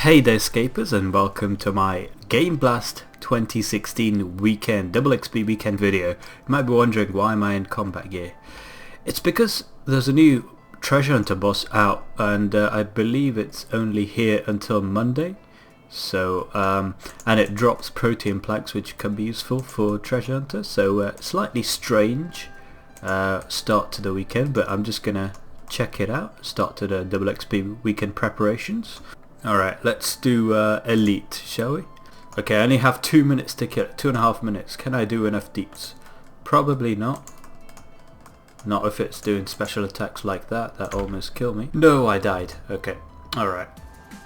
Hey there Scapers, and welcome to my GameBlast 2016 weekend, double XP weekend video. You might be wondering, why am I in combat gear? It's because there's a new treasure hunter boss out, and I believe it's only here until Monday. So, and it drops protein plaques, which can be useful for treasure hunter. So, slightly strange start to the weekend, but I'm just gonna check it out. Start to the double XP weekend preparations. Alright, let's do elite, shall we? Okay, I only have 2 minutes to kill it, 2.5 minutes. Can I do enough deeps? Probably not. Not if it's doing special attacks like that. That almost killed me. No, I died. Okay, alright.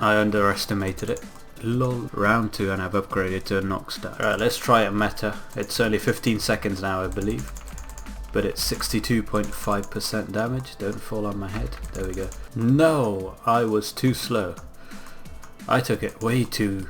I underestimated it. Lol. Round 2 and I've upgraded to a knock stat. Alright, let's try it meta. It's only 15 seconds now, I believe. But it's 62.5% damage. Don't fall on my head. There we go. No, I was too slow. I took it way too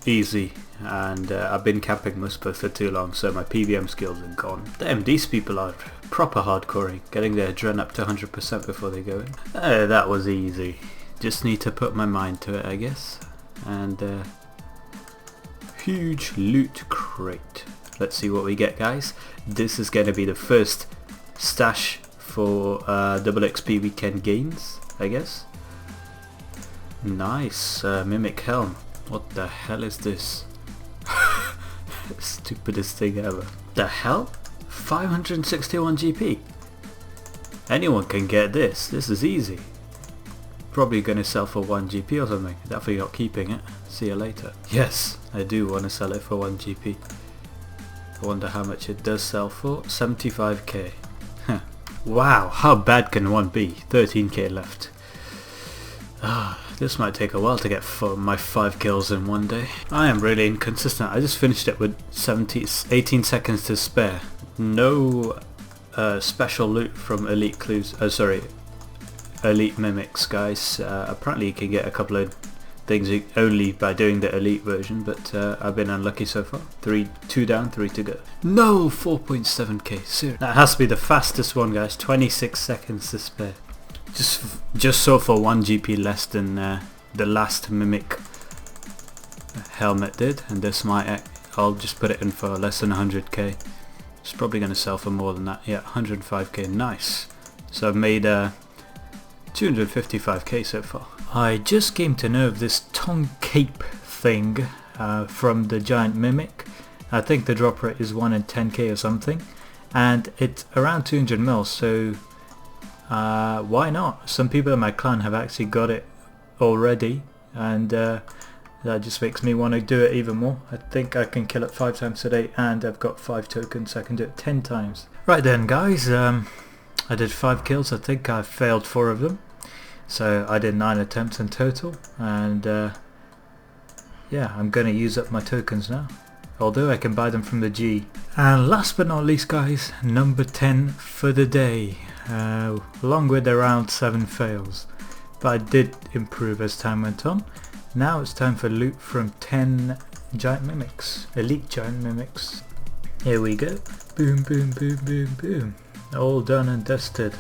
easy, and I've been camping Muspa for too long, so my PVM skills are gone. Damn, these people are proper hardcoring, getting their adrenaline up to 100% before they go in. That was easy. Just need to put my mind to it, I guess. And huge loot crate. Let's see what we get, guys. This is going to be the first stash for double XP weekend Gainz, I guess. Nice, mimic helm. What the hell is this? Stupidest thing ever. The hell? 561 GP. Anyone can get this. This is easy. Probably gonna sell for 1 GP or something. Definitely not keeping it. See you later. Yes, I do want to sell it for 1 GP. I wonder how much it does sell for. 75k. Huh. Wow, how bad can one be? 13k left. This might take a while to get my 5 kills in one day. I am really inconsistent. I just finished it with 18 seconds to spare. No special loot from elite clues. Elite mimics, guys. Apparently you can get a couple of things only by doing the elite version, but I've been unlucky so far. 2 down, 3 to go. No, 4.7k. Seriously. That has to be the fastest one, guys. 26 seconds to spare. Just so for 1 GP less than the last mimic helmet did, and this might, I'll just put it in for less than 100k. It's probably going to sell for more than that. Yeah, 105k. Nice. So I've made 255k so far. I just came to know of this tongue cape thing from the giant mimic. I think the drop rate is 1 in 10k or something, and it's around 200 mils, so why not? Some people in my clan have actually got it already, and that just makes me want to do it even more. I think I can kill it 5 times today, and I've got 5 tokens, so I can do it 10 times. Right then, guys, I did 5 kills. I think I failed 4 of them, so I did 9 attempts in total, and yeah, I'm gonna use up my tokens now, although I can buy them from the G. And last but not least, guys, number 10 for the day. Along with around 7 fails, but I did improve as time went on. Now it's time for loot from 10 giant mimics, elite giant mimics. Here we go. Boom, boom, boom, boom, boom. All done and dusted.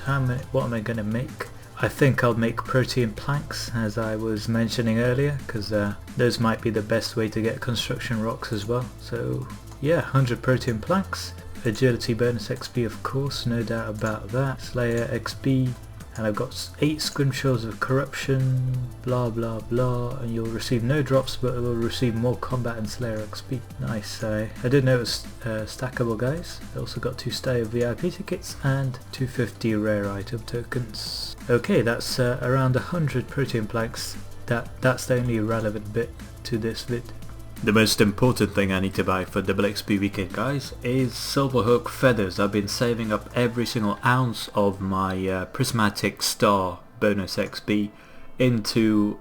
What am I gonna make? I think I'll make protein planks, as I was mentioning earlier, because those might be the best way to get construction rocks as well. So yeah, 100 protein planks. Agility bonus XP, of course, no doubt about that. Slayer XP, and I've got 8 scrimshaws of corruption, blah blah blah, and you'll receive no drops, but it will receive more combat and Slayer XP. Nice. I did know it was stackable, guys. I also got 2 Stayer VIP tickets and 250 rare item tokens. Okay, that's around 100 protein planks. That's the only relevant bit to this vid. The most important thing I need to buy for double XP weekend, guys, is Silverhook feathers. I've been saving up every single ounce of my prismatic star bonus XP into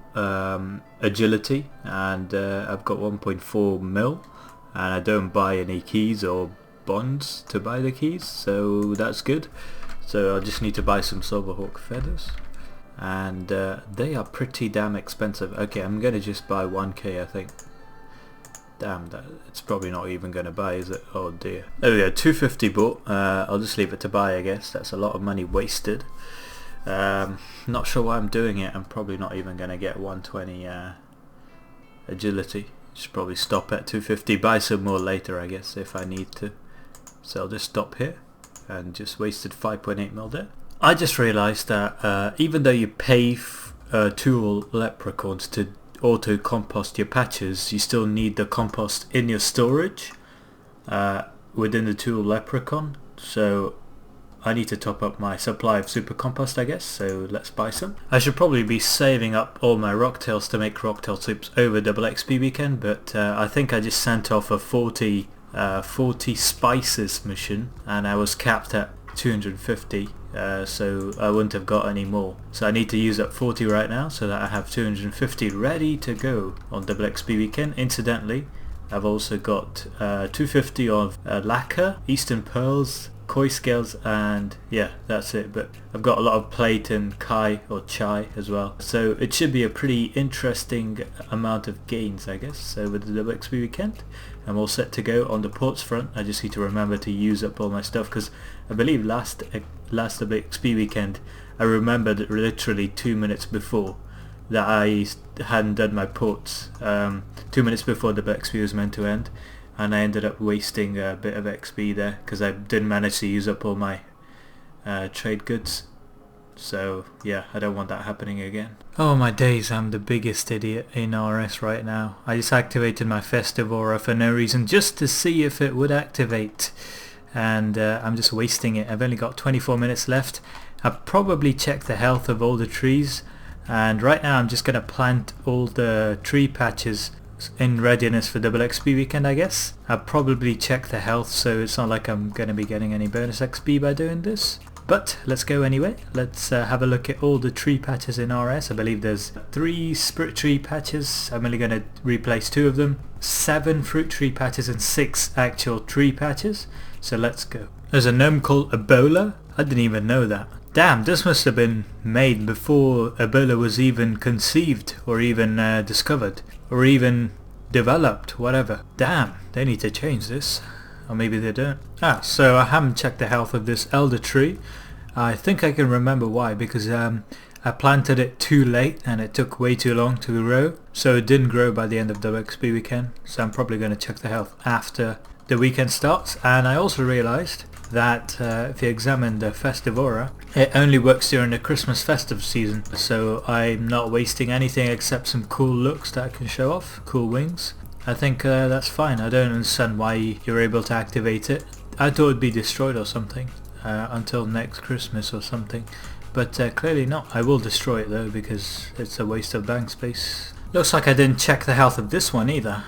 agility, and I've got 1.4 mil, and I don't buy any keys or bonds to buy the keys, so that's good. So I just need to buy some Silverhook feathers, and they are pretty damn expensive. Okay, I'm gonna just buy 1k, I think. Damn, it's probably not even going to buy, is it? Oh dear. There we go, 250 bought. I'll just leave it to buy, I guess. That's a lot of money wasted. Not sure why I'm doing it. I'm probably not even going to get 120 agility. Should probably stop at 250, buy some more later I guess if I need to. So I'll just stop here and just wasted 5.8 mil there. I just realised that even though you pay tool leprechauns to auto compost your patches, you still need the compost in your storage within the tool leprechaun. So I need to top up my supply of super compost I guess, so let's buy some. I should probably be saving up all my rocktails to make rocktail soups over double XP weekend, but I think I just sent off a 40 spices mission and I was capped at 250, so I wouldn't have got any more. So I need to use up 40 right now so that I have 250 ready to go on double XP weekend. Incidentally, I've also got 250 of lacquer, eastern pearls, koi scales, and yeah, that's it. But I've got a lot of plate and kai or chai as well, so it should be a pretty interesting amount of gains I guess. So with the double XP weekend I'm all set to go on the ports front. I just need to remember to use up all my stuff, because I believe last double XP weekend I remembered literally 2 minutes before that I hadn't done my ports, 2 minutes before the XP was meant to end, and I ended up wasting a bit of XP there because I didn't manage to use up all my trade goods. So yeah, I don't want that happening again. Oh my days, I'm the biggest idiot in RS right now. I just activated my festive aura for no reason, just to see if it would activate, and I'm just wasting it. I've only got 24 minutes left. I'll probably check the health of all the trees, and right now I'm just going to plant all the tree patches in readiness for double XP weekend I guess. I'll probably check the health, so it's not like I'm going to be getting any bonus XP by doing this. But let's go anyway. Let's have a look at all the tree patches in RS. I believe there's 3 spirit tree patches. I'm only going to replace 2 of them. 7 fruit tree patches and 6 actual tree patches. So let's go. There's a gnome called Ebola. I didn't even know that. Damn, this must have been made before Ebola was even conceived or even discovered or even developed, whatever. Damn, they need to change this. Or maybe they don't. So I haven't checked the health of this elder tree. I think I can remember why, because I planted it too late and it took way too long to grow, so it didn't grow by the end of the XP weekend. So I'm probably going to check the health after the weekend starts. And I also realized that if you examine the festive aura, it only works during the Christmas festive season, so I'm not wasting anything except some cool looks that I can show off, cool wings. I think that's fine. I don't understand why you're able to activate it. I thought it'd be destroyed or something until next Christmas or something, but clearly not. I will destroy it though, because it's a waste of bank space. Looks like I didn't check the health of this one either.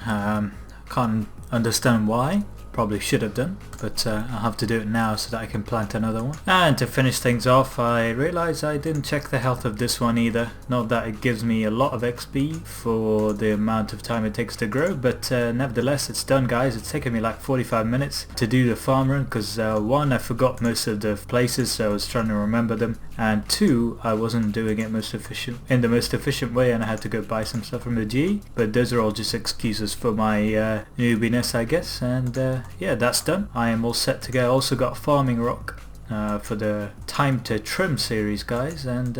Can't understand why. Probably should have done, but I'll have to do it now so that I can plant another one. And to finish things off, I realised I didn't check the health of this one either. Not that it gives me a lot of XP for the amount of time it takes to grow, but nevertheless it's done guys. It's taken me like 45 minutes to do the farm run, because 1, I forgot most of the places, so I was trying to remember them, and 2, I wasn't doing it in the most efficient way, and I had to go buy some stuff from the G. But those are all just excuses for my newbiness I guess, and yeah, that's done. I am all set to go. I also got farming rock for the time to trim series guys, and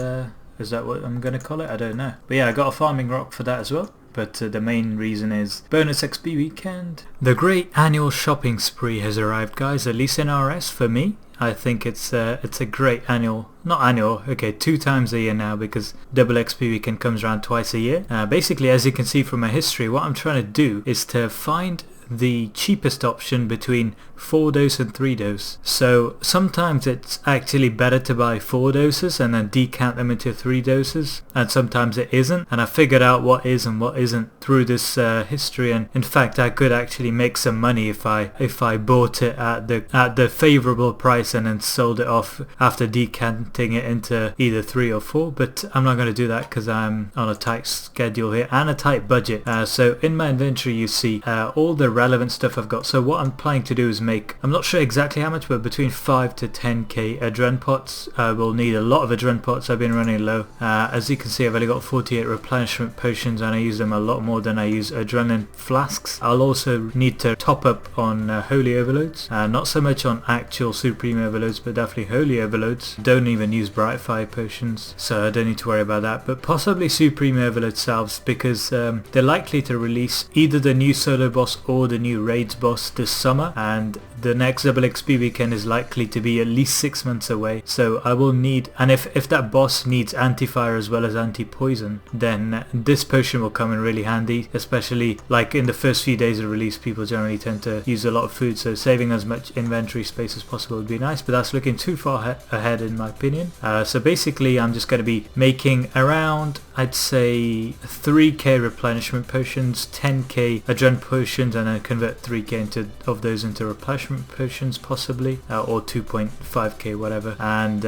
is that what I'm gonna call it? I don't know, but yeah, I got a farming rock for that as well. But the main reason is bonus XP weekend. The great annual shopping spree has arrived guys, at least in RS for me. I think it's a great annual, not annual, okay, 2 times a year now, because double XP weekend comes around twice a year. Basically, as you can see from my history, what I'm trying to do is to find the cheapest option between 4 dose and 3 dose. So sometimes it's actually better to buy 4 doses and then decant them into 3 doses, and sometimes it isn't, and I figured out what is and what isn't through this history. And in fact I could actually make some money if I bought it at the favorable price and then sold it off after decanting it into either 3 or 4, but I'm not going to do that because I'm on a tight schedule here and a tight budget. So in my inventory you see all the relevant stuff I've got. So what I'm planning to do is make, I'm not sure exactly how much, but between 5 to 10k adren pots. I will need a lot of adren pots. I've been running low. As you can see, I've only got 48 replenishment potions and I use them a lot more more than I use adrenaline flasks. I'll also need to top up on holy overloads, not so much on actual supreme overloads, but definitely holy overloads. Don't even use bright fire potions, so I don't need to worry about that, but possibly supreme overload salves, because they're likely to release either the new solo boss or the new raids boss this summer, and the next double XP weekend is likely to be at least 6 months away, so I will need, and if that boss needs anti-fire as well as anti-poison, then this potion will come in really handy, especially like in the first few days of release. People generally tend to use a lot of food, so saving as much inventory space as possible would be nice, but that's looking too far ahead in my opinion. So basically I'm just going to be making around, I'd say 3k replenishment potions, 10k adrenaline potions, and then convert 3k of those into replenishment potions possibly, or 2.5k whatever, and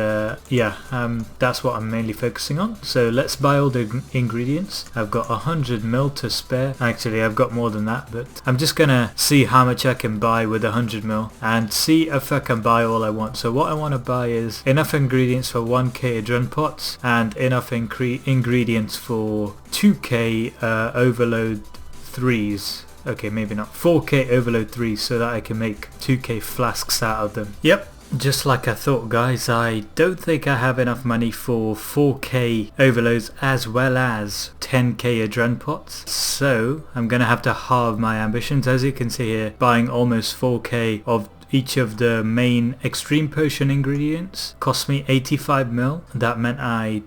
that's what I'm mainly focusing on. So let's buy all the ingredients. I've got 100 mil to spare. Actually I've got more than that, but I'm just gonna see how much I can buy with 100 mil and see if I can buy all I want. So what I want to buy is enough ingredients for 1k adrenaline pots and enough ingredients for 2k overload 3s. Okay, maybe not 4k overload 3s, so that I can make 2k flasks out of them. Yep, just like I thought, guys. I don't think I have enough money for 4k overloads as well as 10k adrenaline pots, so I'm gonna have to halve my ambitions. As you can see here, buying almost 4k of each of the main extreme potion ingredients cost me 85 mil. That meant I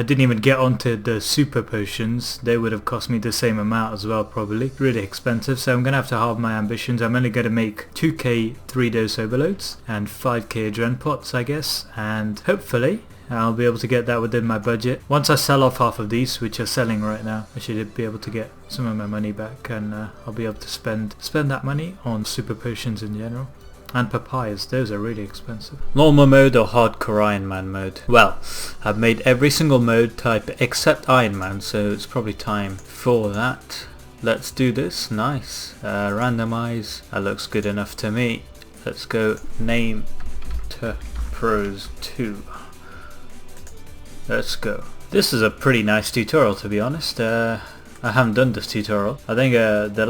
didn't even get onto the super potions. They would have cost me the same amount as well, probably. Really expensive, so I'm going to have to halve my ambitions. I'm only going to make 2k 3-dose overloads and 5k adrenaline pots, I guess, and hopefully I'll be able to get that within my budget. Once I sell off half of these, which are selling right now, I should be able to get some of my money back, and I'll be able to spend that money on super potions in general. And papayas, those are really expensive. Normal mode or hardcore Iron Man mode? Well, I've made every single mode type except Iron Man, so it's probably time for that. Let's do this. Nice. Randomize. That looks good enough to me. Let's go name to Proez 2. Let's go. This is a pretty nice tutorial, to be honest. I haven't done this tutorial. I think the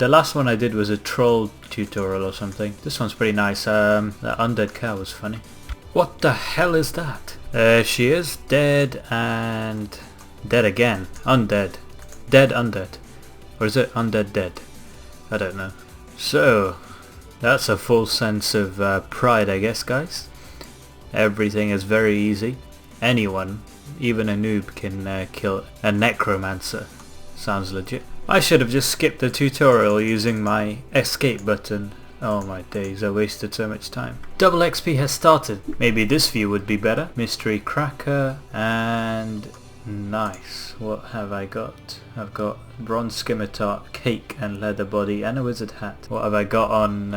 last one I did was a troll tutorial or something. This one's pretty nice. That undead cow was funny. What the hell is that? She is dead and dead again. Undead. Dead undead. Or is it undead dead? I don't know. So that's a full sense of pride, I guess, guys. Everything is very easy. Anyone, even a noob, can kill a necromancer. Sounds legit. I should have just skipped the tutorial using my escape button. Oh my days, I wasted so much time. Double XP has started. Maybe this view would be better. Mystery cracker and nice. What have I got? I've got bronze scimitar, cake and leather body and a wizard hat. What have I got on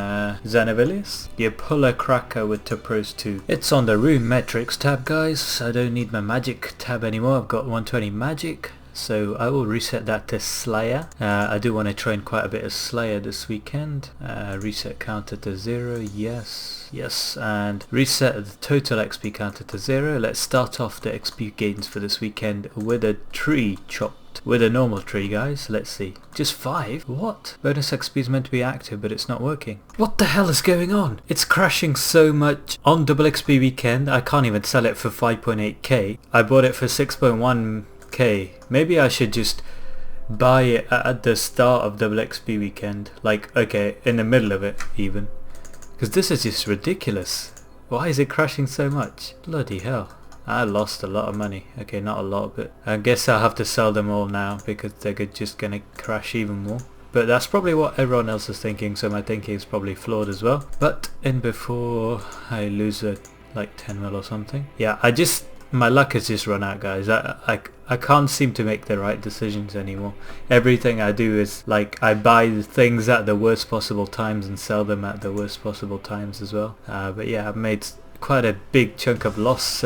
Xenavilius? You pull a cracker with Proez 2. It's on the rune metrics tab, guys. I don't need my magic tab anymore. I've got 120 magic. So I will reset that to Slayer. I do want to train quite a bit of Slayer this weekend. Reset counter to 0, yes, and reset the total XP counter to 0. Let's start off the XP gains for this weekend with a tree chopped. With a normal tree, guys. Let's see. Just 5? What? Bonus XP is meant to be active, but it's not working. What the hell is going on? It's crashing so much. On double XP weekend, I can't even sell it for 5.8k. I bought it for 6.1k. Maybe I should just buy it at the start of double XP weekend, like, okay, in the middle of it even, because this is just ridiculous. Why is it crashing so much? Bloody hell. I lost a lot of money. Okay, not a lot, but I guess I'll have to sell them all now because they're just gonna crash even more. But that's probably what everyone else is thinking, so my thinking is probably flawed as well. But in before I lose like 10 mil or something. Yeah, my luck has just run out, guys. I can't seem to make the right decisions anymore. Everything I do is like I buy the things at the worst possible times and sell them at the worst possible times as well. But yeah, I've made quite a big chunk of loss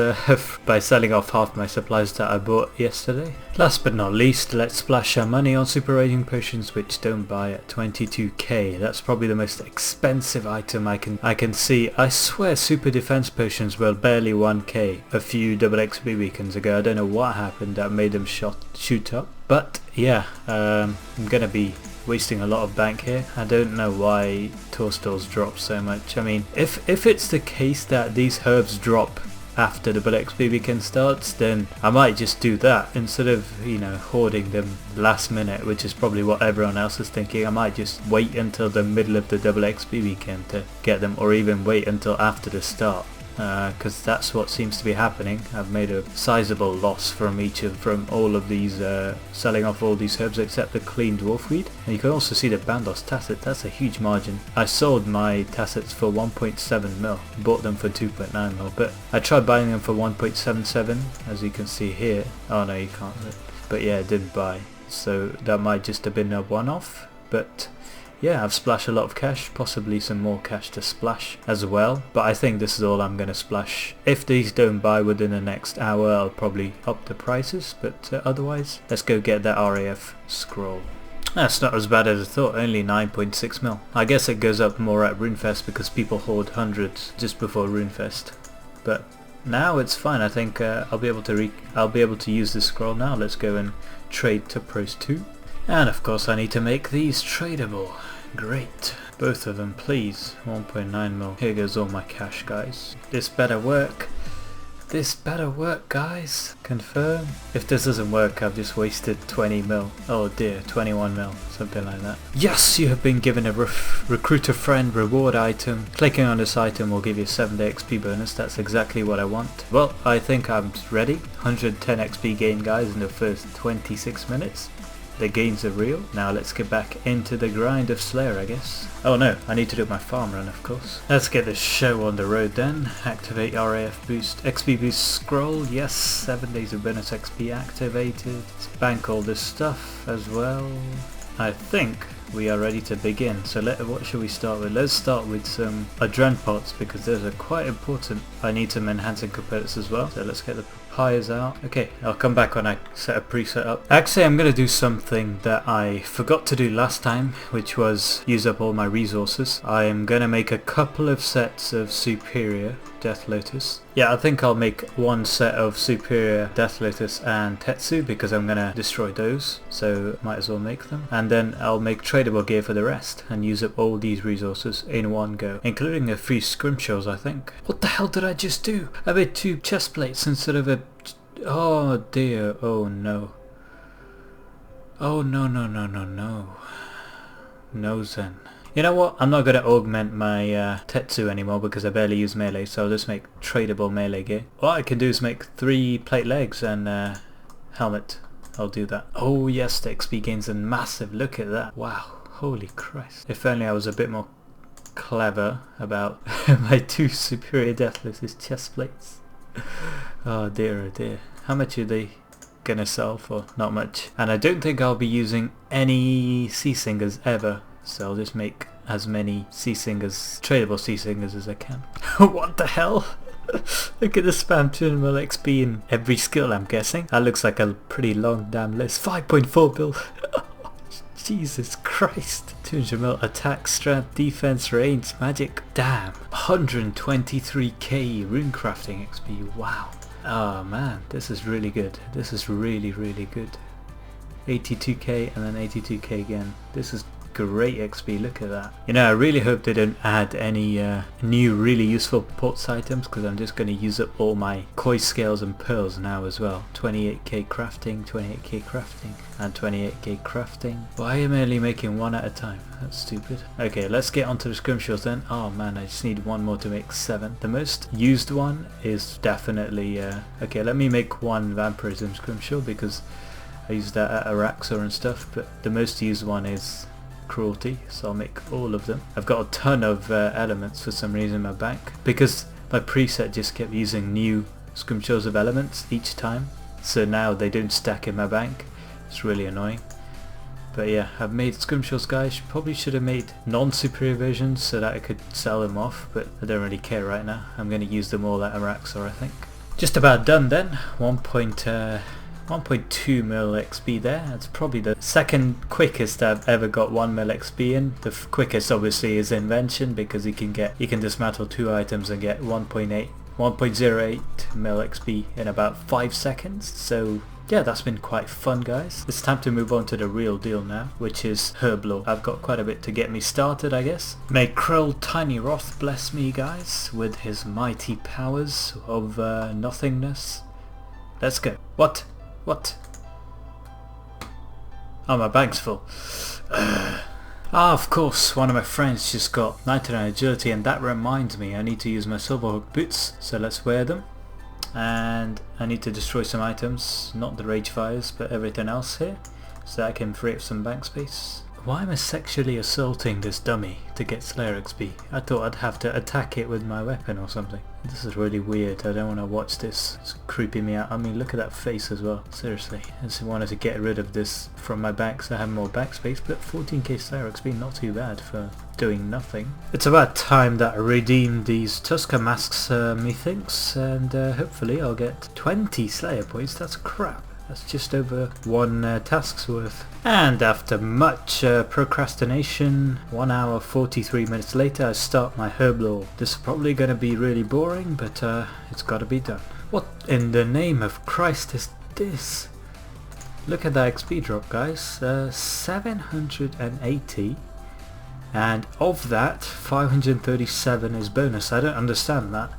by selling off half my supplies that I bought yesterday. Last but not least, let's splash our money on super raging potions, which don't buy at 22k. That's probably the most expensive item I can see. I swear super defense potions were barely 1k a few double XP weekends ago. I don't know what happened that made them shoot up. But yeah, I'm gonna be wasting a lot of bank here. I don't know why tour stores drop so much. I mean, if it's the case that these herbs drop after the Bullet XP weekend starts, then I might just do that instead of, you know, hoarding them last minute, which is probably what everyone else is thinking. I might just wait until the middle of the double XP weekend to get them, or even wait until after the start, because that's what seems to be happening. I've made a sizable loss from all of these, selling off all these herbs except the clean dwarfweed. And you can also see the Bandos tacit. That's a huge margin. I sold my tacits for 1.7 mil, bought them for 2.9 mil, but I tried buying them for 1.77, as you can see here. Oh no, you can't, but yeah, I didn't buy, so that might just have been a one-off. But yeah, I've splashed a lot of cash, possibly some more cash to splash as well, but I think this is all I'm going to splash. If these don't buy within the next hour, I'll probably up the prices, but otherwise, let's go get that RAF scroll. That's not as bad as I thought, only 9.6 mil. I guess it goes up more at RuneFest because people hoard hundreds just before RuneFest, but now it's fine. I think I'll be able to use this scroll now. Let's go and trade to Proez 2. And of course I need to make these tradable. Great. Both of them, please. 1.9 mil. Here goes all my cash, guys. This better work. This better work, guys. Confirm. If this doesn't work, I've just wasted 20 mil. Oh dear, 21 mil. Something like that. Yes, you have been given a recruiter friend reward item. Clicking on this item will give you a 7-day XP bonus. That's exactly what I want. Well, I think I'm ready. 110 XP gain, guys, in the first 26 minutes. The gains are real. Now let's get back into the grind of Slayer, I guess. Oh no, I need to do my farm run, of course. Let's get this show on the road then. Activate RAF boost, XP boost scroll. Yes, 7 days of bonus XP activated. Let's bank all this stuff as well. I think we are ready to begin. So what should we start with? Let's start with some adren pots because those are quite important. I need some enhancing components as well. So let's get the papayas out. Okay, I'll come back when I set a preset up. Actually, I'm going to do something that I forgot to do last time, which was use up all my resources. I am going to make a couple of sets of superior Death Lotus. Yeah, I think I'll make one set of superior Death Lotus and Tetsu because I'm going to destroy those, so might as well make them. And then I'll make tradable gear for the rest and use up all these resources in one go, including a few scrimshaws, I think. What the hell did I just do? I made 2 chest plates instead of a... Oh dear, oh no. Oh no no no no no. No Zen. You know what, I'm not going to augment my Tetsu anymore because I barely use melee, so I'll just make tradable melee gear. What I can do is make 3 plate legs and helmet. I'll do that. Oh yes, the XP gains are massive, look at that. Wow, holy Christ. If only I was a bit more clever about my 2 superior Death Lotus chest plates. Oh dear, oh dear. How much are they gonna sell for? Not much. And I don't think I'll be using any Sea Singers ever. So I'll just make as many Sea Singers, tradable Sea Singers as I can. What the hell? Look at the spam 200 mil XP in every skill, I'm guessing. That looks like a pretty long damn list. 5.4 bill. Jesus Christ. 200 mil attack, strength, defense, range, magic. Damn. 123k rune crafting XP. Wow. Oh man, this is really good. This is really, really good. 82k and then 82k again. This is great XP, look at that. You know, I really hope they don't add any new really useful ports items because I'm just going to use up all my koi scales and pearls now as well. 28k crafting, 28k crafting, and 28k crafting. Why am I only making 1 at a time? That's stupid. Okay, let's get onto the scrimshaws then. Oh man, I just need 1 more to make 7. The most used one is definitely... okay, let me make 1 vampirism scrimshaw because I use that at Araxor and stuff, but the most used one is cruelty, so I'll make all of them. I've got a ton of elements for some reason in my bank because my preset just kept using new scrimshaws of elements each time, so now they don't stack in my bank. It's really annoying. But yeah, I've made scrimshaws, guys. Probably should have made non-superior versions so that I could sell them off, but I don't really care right now. I'm going to use them all at Araxor, I think. Just about done then. 1.2 mil XP there. That's probably the second quickest I've ever got 1 mil XP in. The quickest obviously is Invention because you can dismantle 2 items and get 1.08 mil XP in about 5 seconds. So yeah, that's been quite fun, guys. It's time to move on to the real deal now, which is herb lore. I've got quite a bit to get me started, I guess. May Krell Tiny Roth bless me, guys, with his mighty powers of nothingness. Let's go. What? What? Oh, my bag's full. Of course, one of my friends just got 99 agility, and that reminds me, I need to use my Silverhook boots, so let's wear them. And I need to destroy some items, not the rage fires, but everything else here, so that I can free up some bank space. Why am I sexually assaulting this dummy to get Slayer XP? I thought I'd have to attack it with my weapon or something. This is really weird. I don't want to watch this. It's creeping me out. I mean, look at that face as well. Seriously. I just wanted to get rid of this from my back so I have more back space, but 14k Slayer XP, not too bad for doing nothing. It's about time that I redeem these Tusker masks, methinks, and hopefully I'll get 20 Slayer points. That's crap. That's just over one task's worth. And after much procrastination, 1 hour 43 minutes later, I start my herb lore. This is probably going to be really boring, but it's got to be done. What in the name of Christ is this? Look at that XP drop, guys. 780. And of that, 537 is bonus. I don't understand that.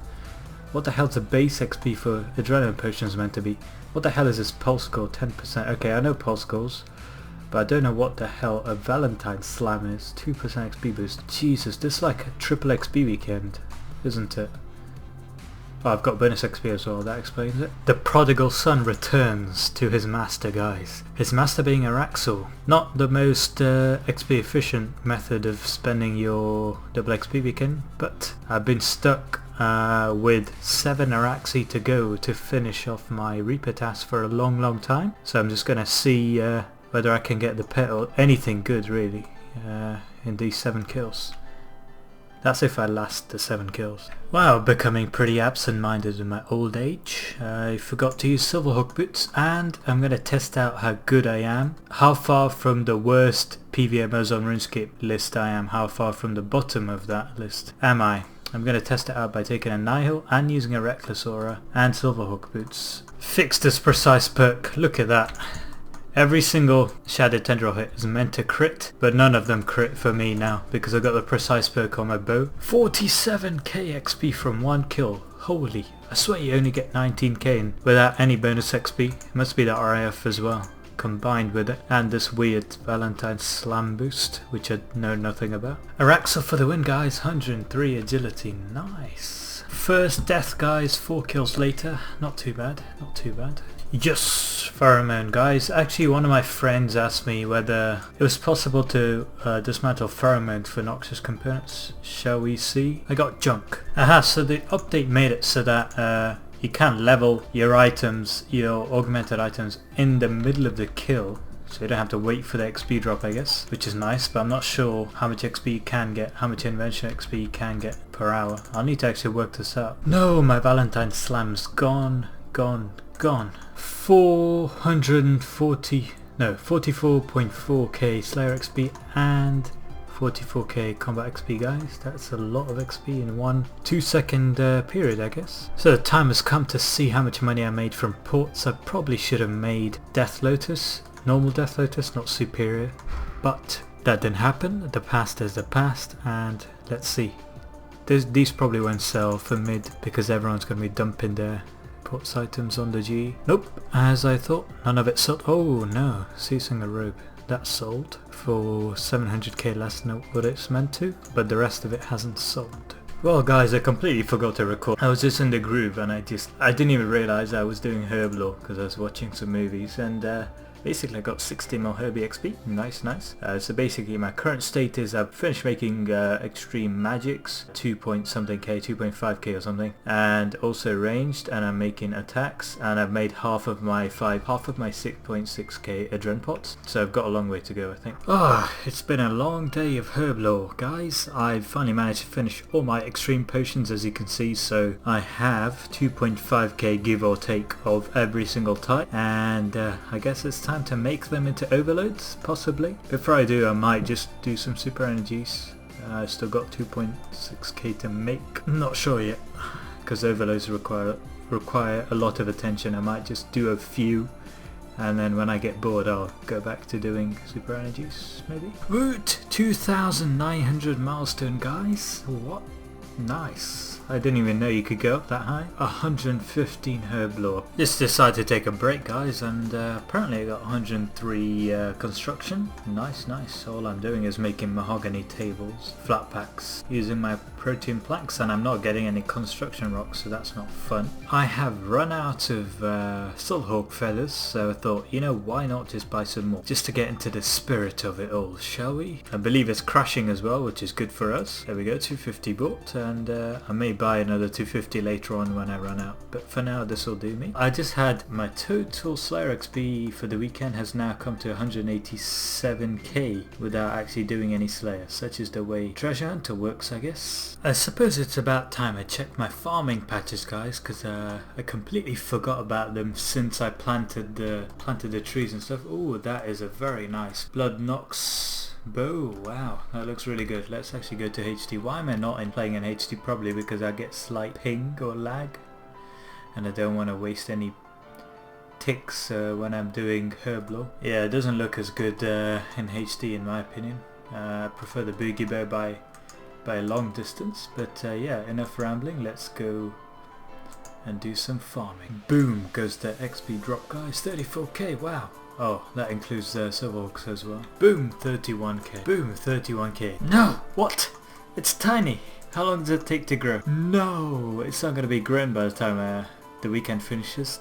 What the hell's the base XP for adrenaline potions meant to be? What the hell is this pulse score? 10%. Okay, I know pulse scores, but I don't know what the hell a Valentine's Slam is. 2% XP boost. Jesus, this is like a triple XP weekend, isn't it? Oh, I've got bonus XP as well, that explains it. The prodigal son returns to his master, guys. His master being Araxel. Not the most XP efficient method of spending your double XP weekend, but I've been stuck with 7 Araxi to go to finish off my Reaper task for a long time. So I'm just gonna see whether I can get the pet or anything good really in these 7 kills. That's if I last the 7 kills. Wow, becoming pretty absent-minded in my old age. I forgot to use Silverhook boots, and I'm gonna test out how good I am. How far from the worst PVMOs on RuneScape list I am. How far from the bottom of that list am I? I'm going to test it out by taking a Nihil and using a Reckless Aura and Silverhook boots. Fix this precise perk, look at that. Every single Shattered Tendril hit is meant to crit, but none of them crit for me now because I got the precise perk on my bow. 47k XP from 1 kill, holy, I swear you only get 19k without any bonus XP. It must be the RAF as well, combined with it, and this weird Valentine's Slam boost, which I know nothing about. Araxel for the win, guys. 103 agility, nice. First death, guys. 4 kills later, not too bad, not too bad. Yes, pheromone, guys. Actually, one of my friends asked me whether it was possible to dismantle pheromones for noxious components. Shall we see? I got junk. Aha, so the update made it so that you can level your items, your augmented items, in the middle of the kill, so you don't have to wait for the XP drop, I guess, which is nice, but I'm not sure how much XP you can get, how much invention XP you can get per hour. I'll need to actually work this out. No, my Valentine's Slam's gone, gone, gone. 44.4k Slayer XP and 44k combat XP, guys. That's a lot of XP in 1 2-second period, I guess. So the time has come to see how much money I made from ports. I probably should have made Death Lotus, normal Death Lotus, not superior, but that didn't happen. The past is the past, and let's see. These probably won't sell for mid because everyone's going to be dumping their ports items on the G. Nope, as I thought, none of it sold. Oh no, Seasinger Robe. That sold for 700k less than what it's meant to, but the rest of it hasn't sold. Well guys, I completely forgot to record. I was just in the groove and I didn't even realise I was doing herb lore because I was watching some movies, and basically I got 60 mil Herbie XP, nice. So basically my current state is I've finished making extreme magics, 2 point something k, 2.5k or something, and also ranged, and I'm making attacks, and I've made half of my 6.6k adren pots, so I've got a long way to go, I think. It's been a long day of herb lore, guys. I've finally managed to finish all my extreme potions, as you can see, so I have 2.5k give or take of every single type, and I guess it's time to make them into overloads, possibly. Before I do, I might just do some super energies. I still got 2.6k to make. I'm not sure yet, because overloads require a lot of attention. I might just do a few and then when I get bored I'll go back to doing super energies maybe. Route 2900 milestone, guys. What? Nice. I didn't even know you could go up that high. 115 herb lore. Just decided to take a break, guys, and apparently I got 103 construction. Nice, nice. All I'm doing is making mahogany tables, flat packs, using my protein planks, and I'm not getting any construction rocks, so that's not fun. I have run out of Silverhawk feathers, so I thought, you know, why not just buy some more? Just to get into the spirit of it all, shall we? I believe it's crashing as well, which is good for us. There we go, 250 bought, and I may buy another 250 later on when I run out, but for now this will do me. I just had my total Slayer XP for the weekend has now come to 187k without actually doing any Slayer. Such is the way Treasure Hunter works, I guess. I suppose it's about time I checked my farming patches, guys, because I completely forgot about them since I planted the trees and stuff. Oh, that is a very nice Blood Nox bow. Wow, that looks really good. Let's actually go to HD. Why am I not playing in HD? Probably because I get slight ping or lag, and I don't want to waste any ticks when I'm doing herb lore. Yeah, it doesn't look as good in HD in my opinion. I prefer the boogie bow by a long distance, but yeah, enough rambling. Let's go and do some farming. Boom goes the XP drop, guys. 34k. Wow. Oh, that includes the Silverhawks as well. Boom, 31k. Boom, 31k. No! What? It's tiny! How long does it take to grow? No! It's not going to be grown by the time the weekend finishes.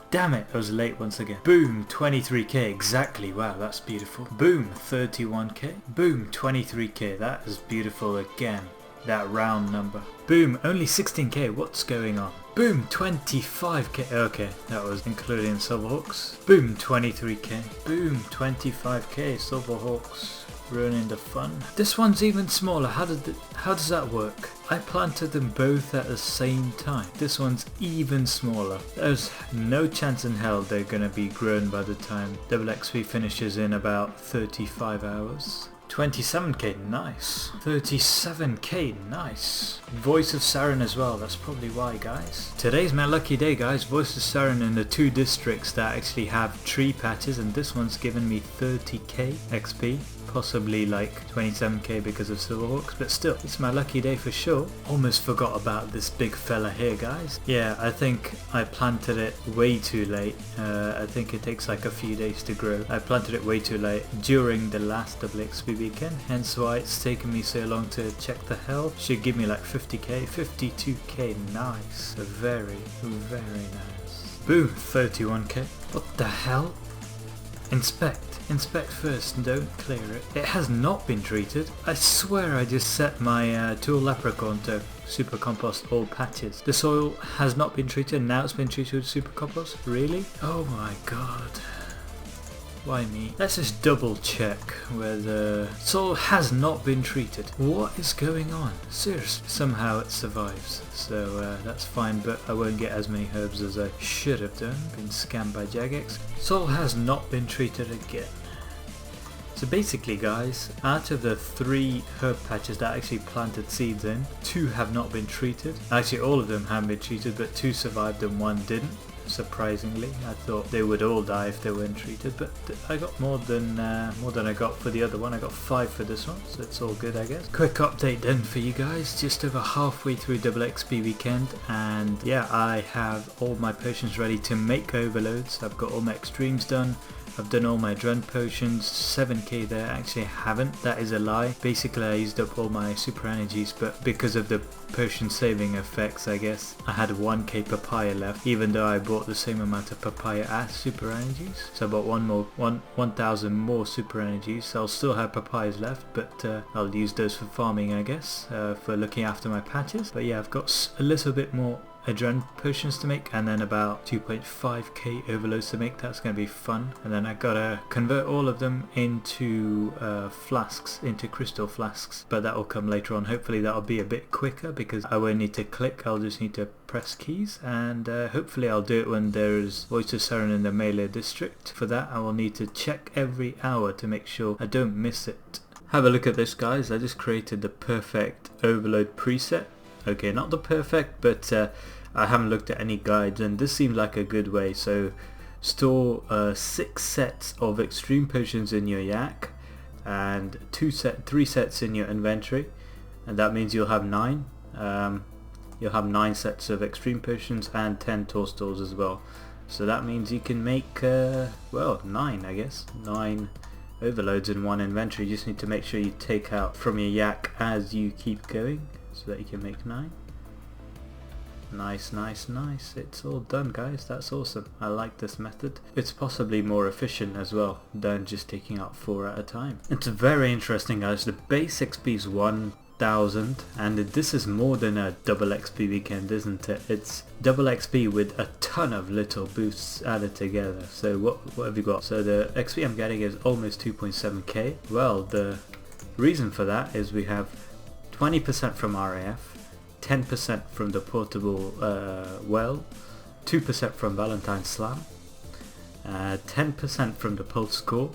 Damn it, I was late once again. Boom, 23k, exactly. Wow, that's beautiful. Boom, 31k. Boom, 23k. That is beautiful again. That round number. Boom, only 16k. What's going on? Boom, 25k. Okay, that was including Silverhawks. Boom, 23k. Boom, 25k. Silverhawks ruining the fun. This one's even smaller. How does that work? I planted them both at the same time. This one's even smaller. There's no chance in hell they're gonna be grown by the time double XP finishes in about 35 hours. 27k, nice. 37k, nice. Voice of Saren as well, that's probably why, guys. Today's my lucky day, guys. Voice of Saren in the 2 districts that actually have tree patches, and this one's given me 30k XP. Possibly like 27k because of Silverhawks, but still, it's my lucky day for sure. Almost forgot about this big fella here, guys. Yeah, I think I planted it way too late. I think it takes like a few days to grow. I planted it way too late during the last double XP weekend, hence why it's taken me so long to check the health. Should give me like 50k, 52k, nice. Very, very nice. Boom, 31k. What the hell? Inspect. Inspect first and don't clear it. It has not been treated. I swear I just set my tool leprechaun to super compost all patches. The soil has not been treated, now it's been treated with super compost? Really? Oh my god. Why me? Let's just double check whether soil has not been treated. What is going on? Seriously. Somehow it survives, so that's fine, but I won't get as many herbs as I should have done. Been scammed by Jagex. Soil has not been treated again. So basically, guys, out of the 3 herb patches that I actually planted seeds in, 2 have not been treated. Actually, all of them haven't been treated, but 2 survived and 1 didn't. Surprisingly, I thought they would all die if they weren't treated, but I got more than I got for the other one. I got 5 for this one, so it's all good, I guess. Quick update then for you guys, just over halfway through double XP weekend, and yeah, I have all my potions ready to make overloads. I've got all my extremes done. I've done all my Adren potions, 7k there. Actually I haven't, that is a lie. Basically I used up all my super energies, but because of the potion saving effects, I guess, I had 1k papaya left, even though I bought the same amount of papaya as super energies. So I bought 1,000 more super energies, so I'll still have papayas left, but I'll use those for farming, I guess, for looking after my patches. But yeah, I've got a little bit more Adren potions to make, and then about 2.5k overloads to make. That's going to be fun. And then I gotta convert all of them into flasks, into crystal flasks, but that will come later on. Hopefully that'll be a bit quicker because I won't need to click, I'll just need to press keys, and hopefully I'll do it when there's Voice of Saren in the melee district. For that I will need to check every hour to make sure I don't miss it. Have a look at this, guys. I just created the perfect overload preset. Okay, not the perfect, but I haven't looked at any guides, and this seems like a good way. So store 6 sets of extreme potions in your yak and 3 sets in your inventory, and that means you'll have 9. You'll have 9 sets of extreme potions and 10 toadstools as well. So that means you can make well, 9 I guess, 9 overloads in one inventory. You just need to make sure you take out from your yak as you keep going so that you can make 9. Nice, nice, nice. It's all done, guys. That's awesome. I like this method. It's possibly more efficient as well than just taking out 4 at a time. It's very interesting, guys. The base XP is 1000, and this is more than a double XP weekend, isn't it? It's double XP with a ton of little boosts added together. So what have you got? So the XP I'm getting is almost 2.7k. Well, the reason for that is we have 20% from RAF, 10% from the portable well, 2% from Valentine's Slam, 10% from the pulse score,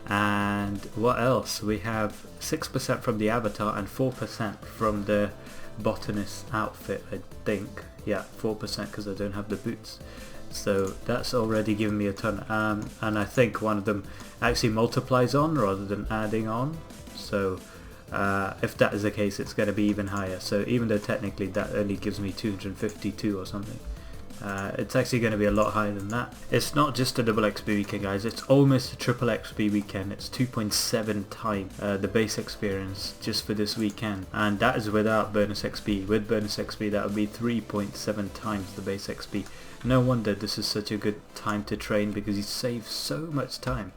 and what else? We have 6% from the avatar and 4% from the botanist outfit, I think. Yeah, 4% because I don't have the boots. So that's already given me a ton, and I think one of them actually multiplies on rather than adding on. So if that is the case, it's going to be even higher. So even though technically that only gives me 252 or something, it's actually going to be a lot higher than that. It's not just a double XP weekend, guys. It's almost a triple XP weekend. It's 2.7 times the base experience just for this weekend, and that is without bonus XP. With bonus XP, that would be 3.7 times the base XP. No wonder this is such a good time to train, because you save so much time.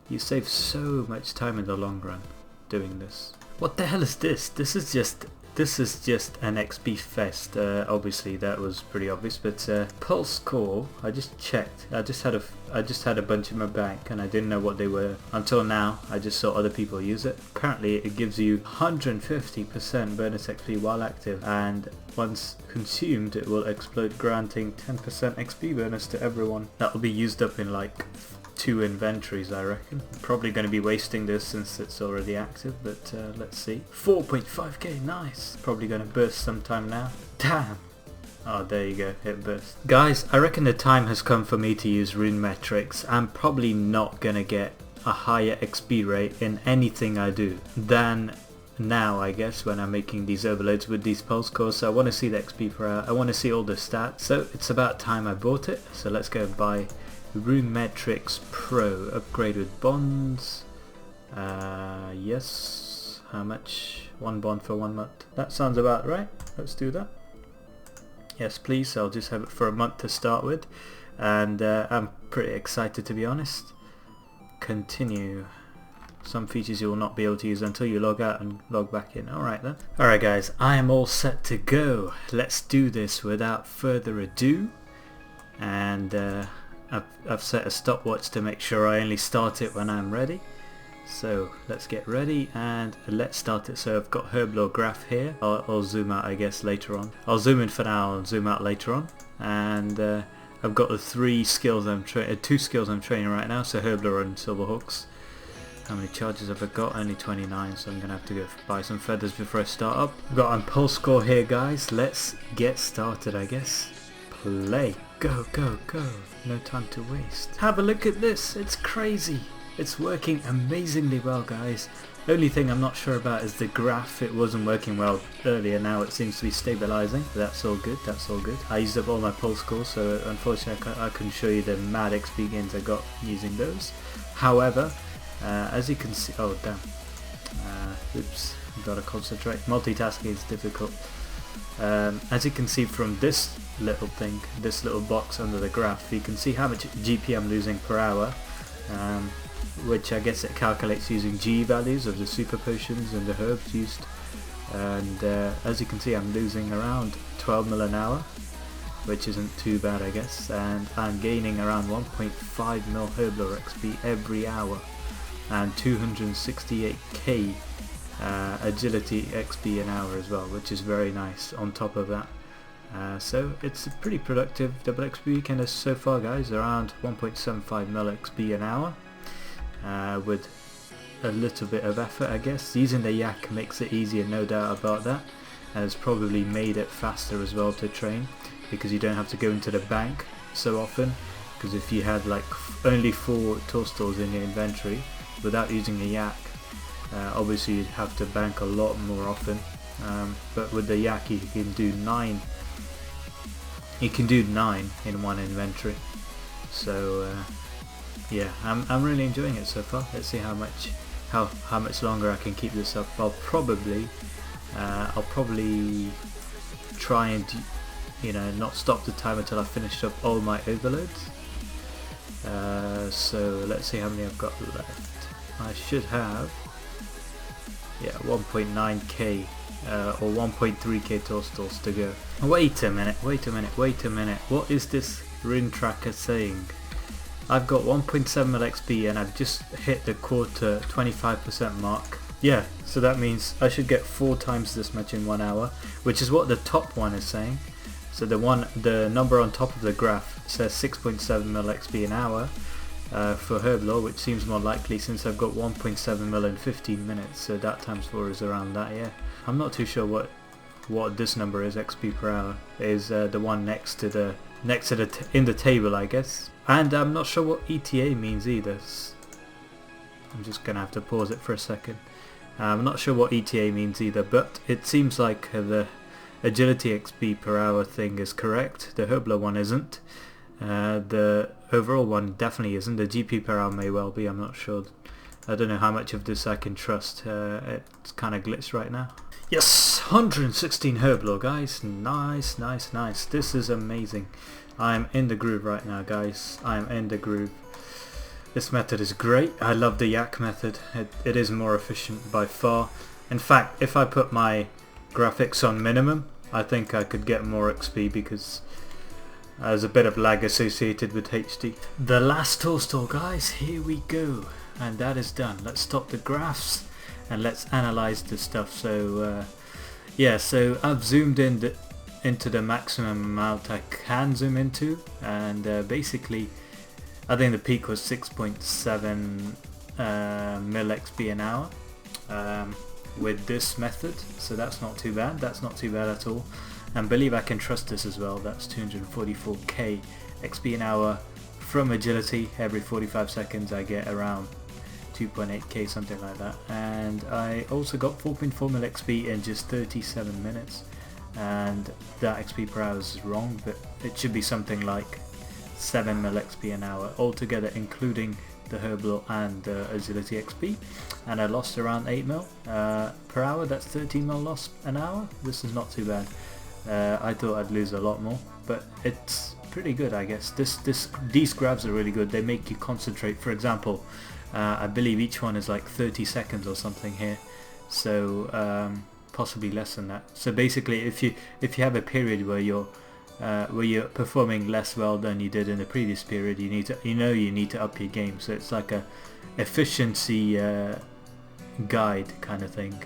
You save so much time in the long run doing this. What the hell is this? This is just an XP fest. Obviously that was pretty obvious, but pulse score, I just checked. I just had a bunch in my bank and I didn't know what they were until now. I just saw other people use it. Apparently it gives you 150% bonus XP while active, and once consumed it will explode, granting 10% XP bonus to everyone. That will be used up in like 2 inventories, I reckon. I'm probably going to be wasting this since it's already active, but let's see. 4.5k, nice. Probably going to burst sometime now. Damn. Oh, there you go, it burst. Guys, I reckon the time has come for me to use rune metrics. I'm probably not going to get a higher XP rate in anything I do than now, I guess, when I'm making these overloads with these pulse cores. So I want to see the XP per hour. I want to see all the stats. So it's about time I bought it. So let's go buy Rune Metrics Pro, upgrade with bonds. Yes. How much? 1 bond for 1 month. That sounds about right. Let's do that. Yes, please. I'll just have it for a month to start with, and I'm pretty excited, to be honest. Continue. Some features you will not be able to use until you log out and log back in. Alright then. Alright guys, I am all set to go. Let's do this without further ado. And I've set a stopwatch to make sure I only start it when I'm ready. So let's get ready and let's start it. So I've got Herblore graph here. I'll zoom out, I guess, later on. I'll zoom in for now and zoom out later on. And I've got the 2 skills I'm training right now. So Herblore and Silverhawks. How many charges have I got? Only 29, so I'm going to have to go buy some feathers before I start up. I've got a pulse score here, guys. Let's get started, I guess. Play. Go, go, go. No time to waste. Have a look at this. It's crazy. It's working amazingly well, guys. Only thing I'm not sure about is the graph. It wasn't working well earlier. Now it seems to be stabilizing. That's all good. That's all good. I used up all my pulse scores, so unfortunately I couldn't show you the mad XP gains I got using those. However, as you can see, oh damn, oops, gotta concentrate. Multitasking is difficult. As you can see from this little thing, this little box under the graph, you can see how much GP I'm losing per hour, which I guess it calculates using G values of the super potions and the herbs used. And as you can see, I'm losing around 12 mil an hour, which isn't too bad, I guess, and I'm gaining around 1.5 mil Herblore XP every hour, and 268k agility XP an hour as well, which is very nice on top of that. So it's a pretty productive double XP weekend so far, guys. Around 1.75 mil XP an hour, with a little bit of effort, I guess. Using the yak makes it easier, no doubt about that, and it's probably made it faster as well to train, because you don't have to go into the bank so often. because if you had like only 4 toastals in your inventory without using a yak, obviously you'd have to bank a lot more often, but with the yak you can do 9. You can do 9 in one inventory. So yeah, I'm really enjoying it so far. Let's see how much longer I can keep this up. I'll probably try and, you know, not stop the time until I've finished up all my overloads. So let's see how many I've got left. I should have, yeah, 1.9k or 1.3k toastals to go. Wait a minute. What is this rune tracker saying? I've got 1.7 mil XP and I've just hit the quarter 25% mark. Yeah, so that means I should get 4 times this much in 1 hour, which is what the top one is saying. So the number on top of the graph says 6.7 mil XP an hour for Herblore, which seems more likely since I've got 1.7 mil in 15 minutes, so that times 4 is around that, yeah. I'm not too sure what this number is, XP per hour, is the one next to the in the table, I guess. And I'm not sure what ETA means either. I'm just gonna have to pause it for a second. I'm not sure what ETA means either, but it seems like the agility XP per hour thing is correct. The Herblore one isn't. The overall one definitely isn't. The GP per hour may well be, I'm not sure. I don't know how much of this I can trust. It's kind of glitched right now. Yes, 116 Herblore, guys. Nice. This is amazing. I'm in the groove right now, guys. I'm in the groove. This method is great. I love the yak method. It is more efficient by far. In fact, if I put my graphics on minimum, I think I could get more XP because there's a bit of lag associated with HD. The last toastall, guys. Here we go. And that is done. Let's stop the graphs and let's analyze the stuff. So yeah, so I've zoomed into the maximum amount I can zoom into, and basically I think the peak was 6.7 mil XP an hour with this method, so that's not too bad. That's not too bad at all, and believe I can trust this as well. That's 244k XP an hour from agility. Every 45 seconds I get around 2.8k, something like that, and I also got 4.4 mil XP in just 37 minutes, and that XP per hour is wrong, but it should be something like 7 mil XP an hour altogether, including the Herblore and the agility XP, and I lost around 8 mil per hour. That's 13 mil loss an hour. This is not too bad. I thought I'd lose a lot more, but it's pretty good, I guess. These grabs are really good. They make you concentrate. For example, I believe each one is like 30 seconds or something here, so possibly less than that. So basically, if you have a period where you're performing less well than you did in the previous period, you need to up your game. So it's like a efficiency guide kind of thing,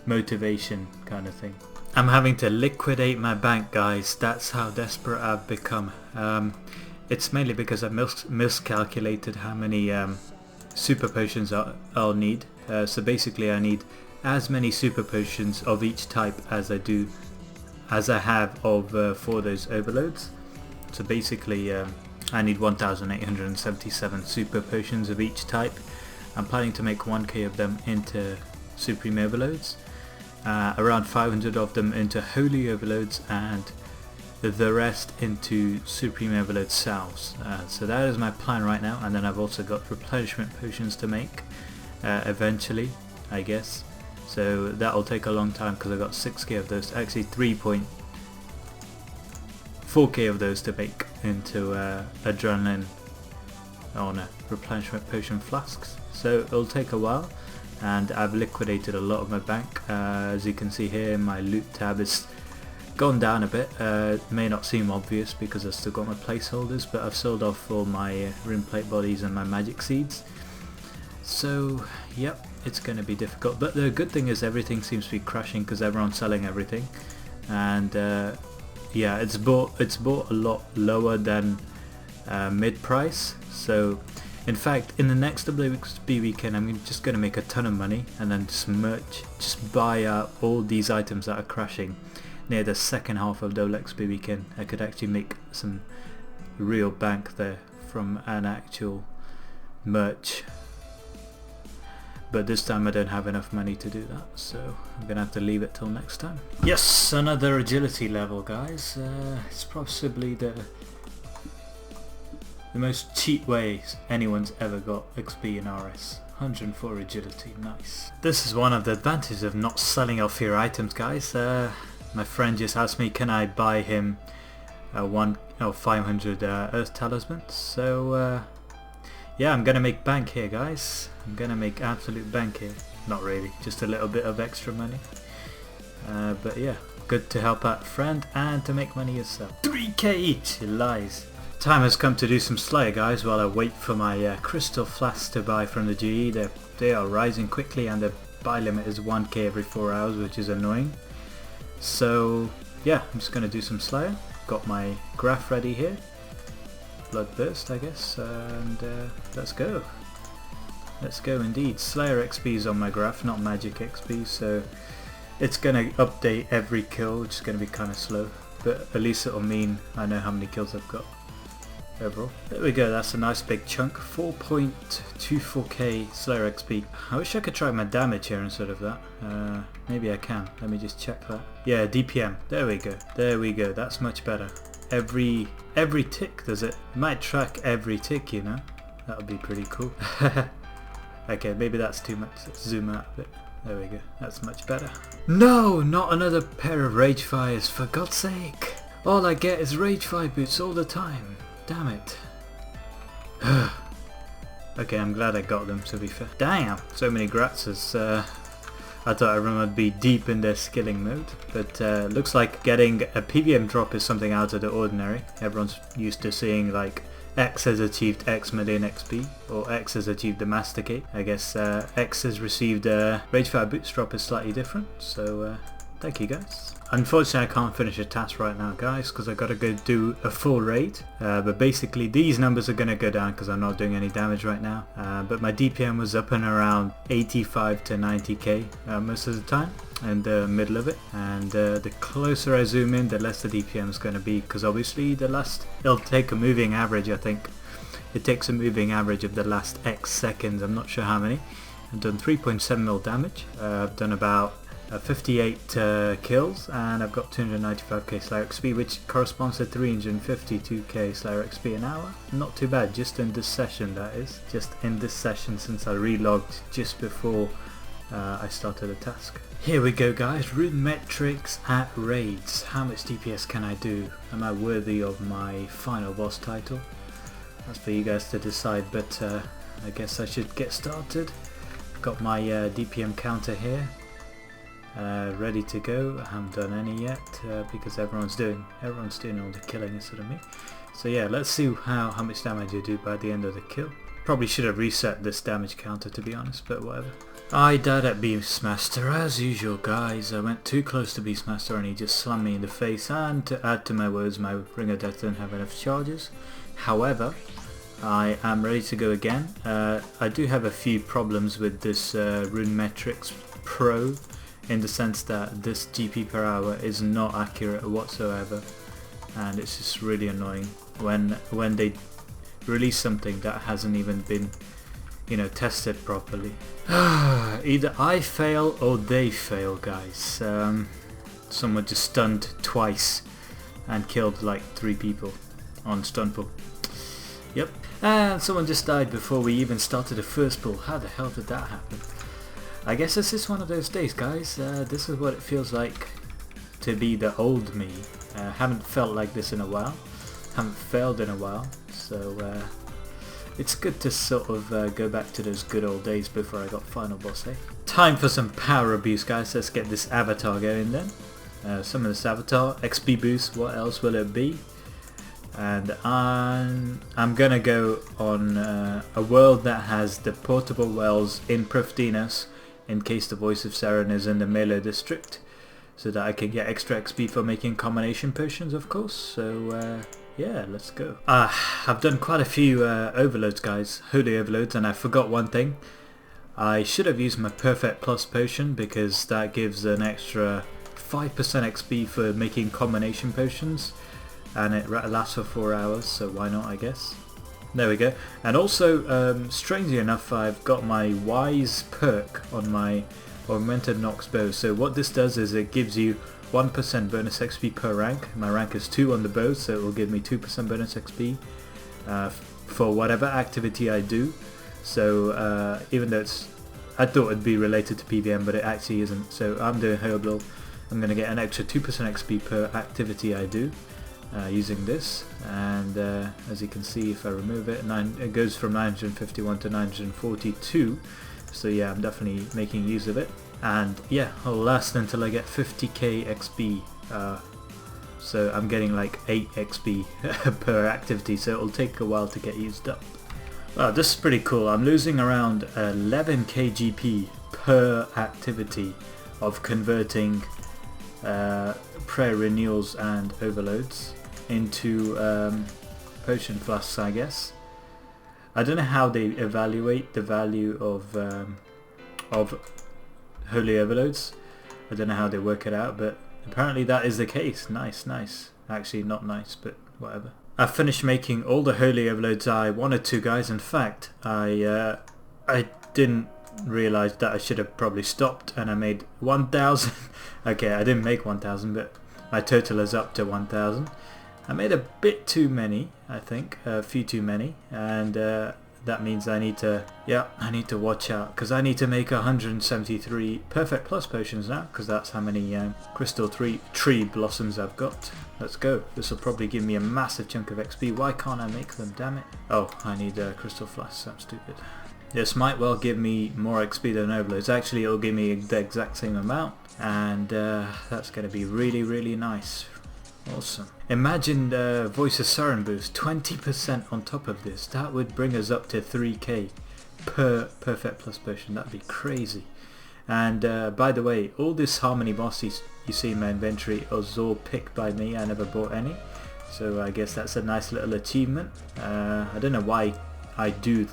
motivation kind of thing. I'm having to liquidate my bank, guys. That's how desperate I've become. It's mainly because I miscalculated how many super potions I'll need. So basically I need as many super potions of each type as I have of for those overloads. So basically I need 1877 super potions of each type. I'm planning to make 1k of them into supreme overloads, around 500 of them into holy overloads, and the rest into supreme overload salves. So that is my plan right now, and then I've also got replenishment potions to make eventually, I guess. So that'll take a long time because I've got 6k of those, actually 3.4k of those to make into adrenaline, oh no, replenishment potion flasks. So it'll take a while, and I've liquidated a lot of my bank. As you can see here, my loot tab is gone down a bit. It may not seem obvious because I've still got my placeholders, but I've sold off all my rune plate bodies and my magic seeds. So yep, it's going to be difficult, but the good thing is everything seems to be crashing because everyone's selling everything, and yeah, it's bought a lot lower than mid price. So in fact, in the next WXP weekend, I'm just going to make a ton of money and then just buy out all these items that are crashing near the second half of WXP weekend. I could actually make some real bank there from an actual merch. But this time I don't have enough money to do that, so I'm gonna have to leave it till next time. Yes, another agility level, guys. It's possibly the most cheap way anyone's ever got XP in RS. 104 agility, nice. This is one of the advantages of not selling off your items, guys. My friend just asked me, can I buy him 500 Earth Talismans? So yeah, I'm gonna make bank here, guys. I'm gonna make absolute bank here. Not really, just a little bit of extra money. But yeah, good to help out a friend and to make money yourself. 3k each, it lies. Time has come to do some Slayer, guys, while I wait for my crystal flasks to buy from the GE. They are rising quickly and the buy limit is 1k every 4 hours, which is annoying. So yeah, I'm just gonna do some Slayer. Got my graph ready here. Bloodburst, I guess, and let's go. Let's go indeed. Slayer XP is on my graph, not magic XP, so it's gonna update every kill, which is gonna be kind of slow, but at least it'll mean I know how many kills I've got overall. There we go, that's a nice big chunk. 4.24k Slayer XP. I wish I could try my damage here instead of that. Maybe I can. Let me just check that. Yeah, DPM. There we go. There we go. That's much better. Every tick, does it? It might track every tick, you know. That would be pretty cool. Okay, maybe that's too much. Let's zoom out a bit. There we go. That's much better. No, not another pair of Rage Fires, for God's sake. All I get is Rage Fire boots all the time. Damn it. Okay, I'm glad I got them, to be fair. Damn, so many Gratzes. I thought everyone would be deep in their skilling mode, but looks like getting a PVM drop is something out of the ordinary. Everyone's used to seeing like X has achieved X million XP, or X has achieved the Monstercat. I guess X has received a Ragefire Boots drop is slightly different, so thank you guys. Unfortunately I can't finish a task right now, guys, because I gotta go do a full raid, but basically these numbers are gonna go down because I'm not doing any damage right now, but my DPM was up and around 85 to 90k most of the time in the middle of it, and the closer I zoom in the less the DPM is going to be, because obviously it'll take a moving average. I think it takes a moving average of the last X seconds. I'm not sure how many. I've done 3.7 mil damage. I've done about 58 kills, and I've got 295k Slayer XP, which corresponds to 352k Slayer XP an hour. Not too bad, just in this session, that is. Just in this session, since I relogged just before I started the task. Here we go, guys. Rune metrics at raids. How much DPS can I do? Am I worthy of my final boss title? That's for you guys to decide, but I guess I should get started. Got my DPM counter here. Ready to go. I haven't done any yet because everyone's doing all the killing instead of me. So yeah, let's see how much damage you do by the end of the kill. Probably should have reset this damage counter, to be honest, but whatever. I died at Beastmaster as usual, guys. I went too close to Beastmaster and he just slammed me in the face, and to add to my woes, my Ring of Death didn't have enough charges. However, I am ready to go again. I do have a few problems with this Rune Metrics Pro, in the sense that this GP per hour is not accurate whatsoever, and it's just really annoying when they release something that hasn't even been, you know, tested properly. Either I fail or they fail, guys. Someone just stunned twice and killed like 3 people on Stunpool. Yep, and someone just died before we even started the first pool. How the hell did that happen? I guess this is one of those days, guys. This is what it feels like to be the old me. Haven't felt like this in a while. Haven't failed in a while. So it's good to sort of go back to those good old days before I got final boss, eh? Time for some power abuse, guys. Let's get this avatar going then. Some of this avatar, XP boost, what else will it be? And I'm gonna go on a world that has the portable wells in Prifdinas, in case the Voice of Seren is in the melee district, so that I can get extra XP for making combination potions, of course. So yeah, let's go. I've done quite a few overloads, guys, holy overloads, and I forgot one thing. I should have used my Perfect Plus potion, because that gives an extra 5% XP for making combination potions, and it lasts for 4 hours, so why not, I guess. There we go. And also, strangely enough, I've got my Wise perk on my Augmented Nox bow. So what this does is it gives you 1% bonus XP per rank. My rank is 2 on the bow, so it will give me 2% bonus XP for whatever activity I do. So even though I thought it'd be related to PVM, but it actually isn't. So I'm doing Herbal. I'm going to get an extra 2% XP per activity I do. Using this, and as you can see, if I remove it, it goes from 951 to 942, so yeah, I'm definitely making use of it, and yeah, I'll last until I get 50k XP, so I'm getting like 8 XP per activity, so it'll take a while to get used up. Wow, this is pretty cool. I'm losing around 11k GP per activity of converting prayer renewals and overloads into potion flasks, I guess. I don't know how they evaluate the value of holy overloads. I don't know how they work it out, but apparently that is the case. Nice, nice. Actually not nice, but whatever. I finished making all the holy overloads I wanted to, guys. In fact, I didn't realize that I should have probably stopped, and I made 1,000. Okay, I didn't make 1,000, but my total is up to 1,000. I made a bit too many, I think, a few too many, and that means I need to watch out, because I need to make 173 Perfect Plus potions now, because that's how many Crystal Tree Blossoms I've got. Let's go. This will probably give me a massive chunk of XP. Why can't I make them, damn it? Oh, I need Crystal Flasks, I'm stupid. This might well give me more XP than overloads. Actually, it'll give me the exact same amount, and that's going to be really, really nice. Awesome. Imagine the Voice of Siren boost, 20% on top of this. That would bring us up to 3k per Perfect Plus potion. That'd be crazy. And by the way, all this Harmony Moss you see in my inventory was all picked by me. I never bought any. So I guess that's a nice little achievement. I don't know why I do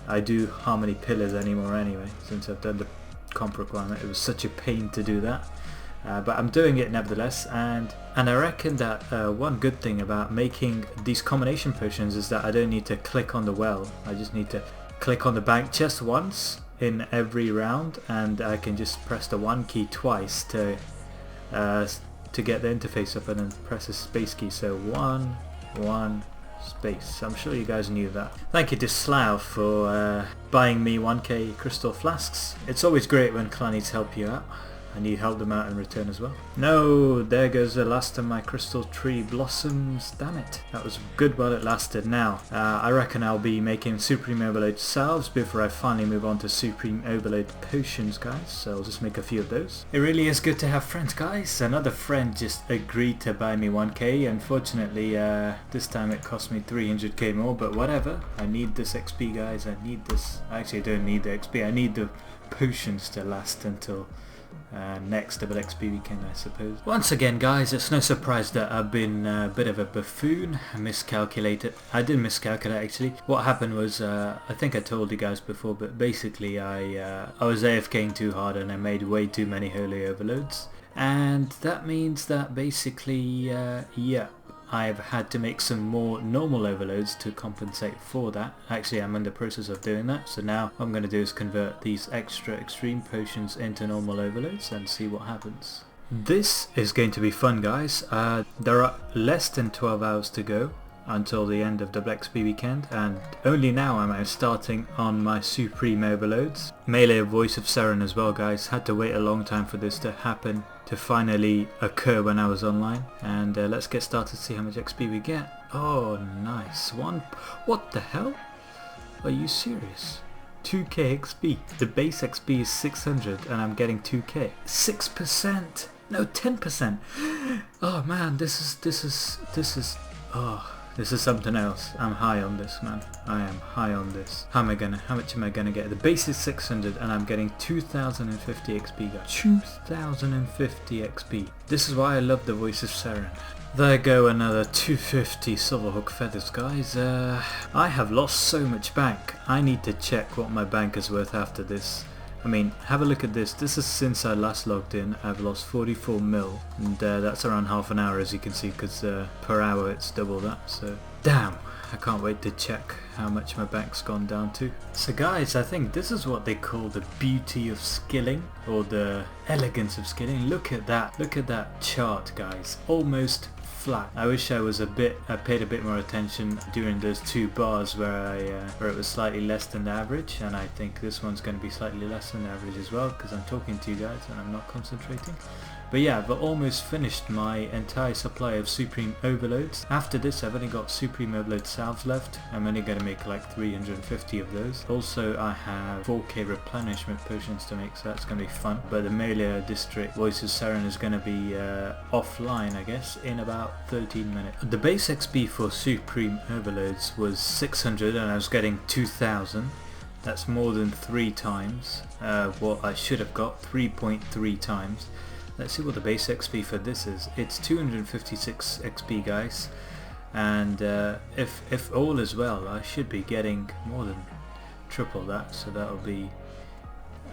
Harmony Pillars anymore anyway, since I've done the comp requirement. It was such a pain to do that. But I'm doing it nevertheless, and I reckon that one good thing about making these combination potions is that I don't need to click on the well. I just need to click on the bank chest once in every round, and I can just press the 1 key twice to get the interface up, and then press the space key. So 1 space. I'm sure you guys knew that. Thank you to Slough for buying me 1k crystal flasks. It's always great when clannies help you out, and you help them out in return as well. No, there goes the last of my Crystal Tree Blossoms. Damn it. That was good while it lasted. Now, I reckon I'll be making Supreme Overload salves before I finally move on to Supreme Overload potions, guys. So I'll just make a few of those. It really is good to have friends, guys. Another friend just agreed to buy me 1k. Unfortunately, this time it cost me 300k more, but whatever. I need this XP, guys. I need this. Actually, I don't need the XP. I need the potions to last until next double XP weekend, I suppose. Once again, guys, it's no surprise that I've been a bit of a buffoon. I miscalculated. I didn't miscalculate, actually. What happened was, I think I told you guys before, but basically I was AFKing too hard and I made way too many holy overloads. And that means that basically, yeah, I've had to make some more normal overloads to compensate for that. Actually, I'm in the process of doing that, so now what I'm going to do is convert these extra extreme potions into normal overloads and see what happens. This is going to be fun, guys. There are less than 12 hours to go until the end of the Black XP weekend, and only now am I starting on my Supreme Overloads. Melee Voice of Siren as well, guys. Had to wait a long time for this to happen, to finally occur when I was online. And let's get started, see how much XP we get. Oh, nice. What the hell? Are you serious? 2k XP. The base XP is 600 and I'm getting 2k. 6%! No, 10%! Oh man, this is something else. I'm high on this, man. I am high on this. How much am I gonna get? The base is 600 and I'm getting 2050 XP, guys. 2050 XP. This is why I love the Voice of Siren. There go another 250 Silverhawk feathers, guys. I have lost so much bank. I need to check what my bank is worth after this. I mean, have a look at this. This is since I last logged in. I've lost 44 mil, and that's around half an hour, as you can see, because per hour it's double that. So damn, I can't wait to check how much my bank's gone down to. So guys, I think this is what they call the beauty of skilling, or the elegance of skilling. Look at that chart, guys, almost flat. I wish I paid a bit more attention during those 2 bars where it was slightly less than the average, and I think this one's going to be slightly less than the average as well, because I'm talking to you guys and I'm not concentrating. But yeah, I've almost finished my entire supply of Supreme Overloads. After this, I've only got Supreme Overload salves left. I'm only going to make like 350 of those. Also, I have 4k replenishment potions to make, so that's going to be fun. But the Melee District Voice of Saren is going to be offline, I guess, in about 13 minutes. The base XP for Supreme Overloads was 600 and I was getting 2000. That's more than 3 times what I should have got, 3.3 times. Let's see what the base XP for this is. It's 256 XP, guys, and if all is well, I should be getting more than triple that, so that'll be